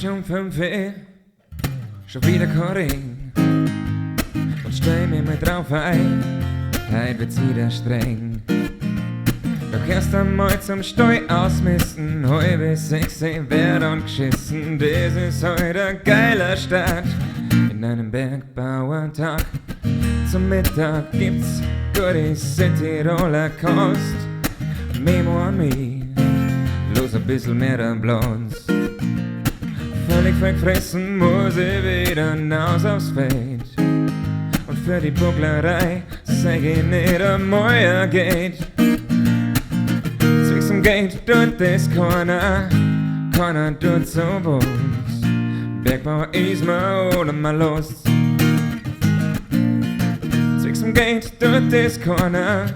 ich um 5 Uhr schon wieder Ring und stell mir mit drauf ein, heute wird's wieder streng. Doch erst einmal zum Steu ausmisten, heu bis 6 Uhr werd und geschissen. Das ist heute ein geiler Start in einem Bergbauertag. Zum Mittag gibt's gute Cityroller Kost. Memo an mich, los ein bisschen mehr dann bloß. Völlig vergefressen muss ich wieder hinaus aufs Feld. Und für die Bucklerei sag ich nicht einmal geht. Zwicks Gate tut das keiner tut so was. Bergbau ist mal oder mal los. Zwicks Gate tut das keiner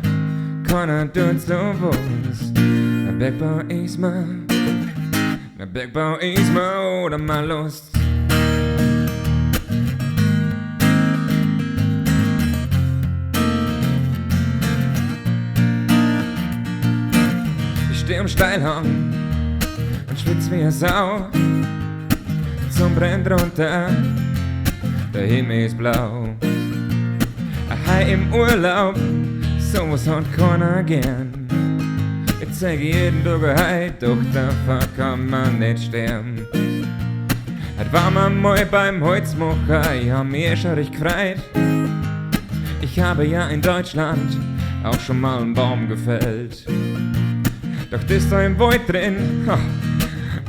tut so was. Bergbau ist mal oder mal los. Ich steh am Steilhang und schwitz wie eine Sau. Die Sonne brennt runter, der Himmel ist blau. Ein Hai im Urlaub, sowas hat keiner gern. Jetzt sag ich jeden Tag Heid, doch dafür kann man nicht sterben. Heute war man mal beim Holzmacher, ich hab mich schon recht gefreut. Ich habe ja in Deutschland auch schon mal einen Baum gefällt. Doch das da im Wald drin,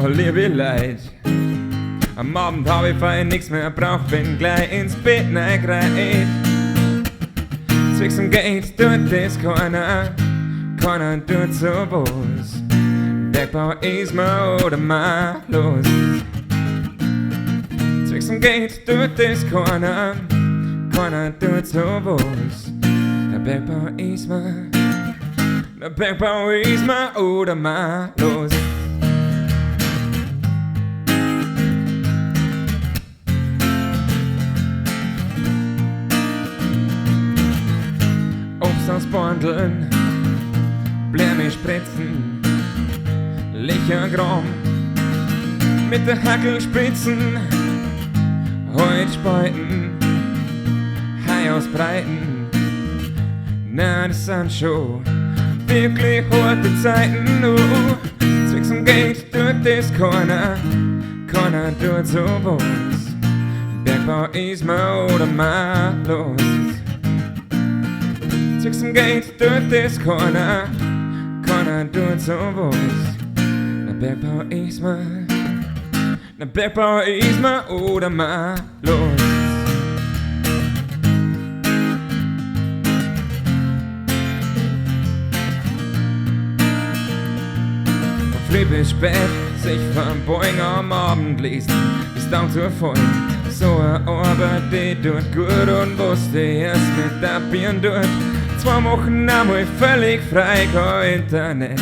oh liebe Leid. Am Abend hab ich fein nix mehr braucht, bin gleich ins Bett reingereit. Zwicks Gate tut das keiner tut so was. Bergbau ist mal oder mal los. Zwicks Gate tut das keiner tut so was. Der Bergbau ist mal oder mal los. Obst aus Bandeln, Blärme spritzen, Lichergraum mit der Hackel spitzen, Holz spalten, Hai ausbreiten. Na, das sind schon wirklich harte Zeiten. Zwicks Gate tut das keiner tut so was. Bergbau ist mal oder mal los. Zwicks Gate tut das keiner tut so was. Bergbau ist mal oder mal los. Früh bis spät sich vom Boing am Abend lesen, bis down zur voll. So eine Arbeit, die tut gut und wusste erst mit der Bieren dort. 2 Wochen einmal völlig frei, kein Internet,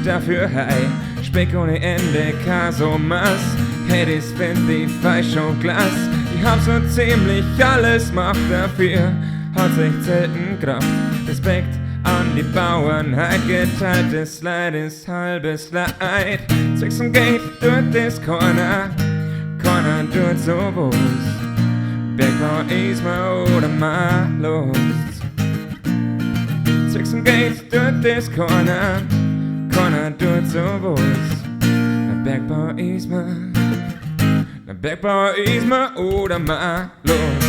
dafür high. Speck ohne Ende, Kasomas, hey, das find ich falsch und Glas. Ich hab so ziemlich alles gemacht dafür, hat sich selten Kraft. Respekt an die Bauern, halt geteiltes Leid ist halbes Leid. Zwicks Gate tut das keiner tut so was. Bergbau ist mal oder mal los. Zwicks Gate tut das keiner tut so was. Bergbau ist mal oder mal los.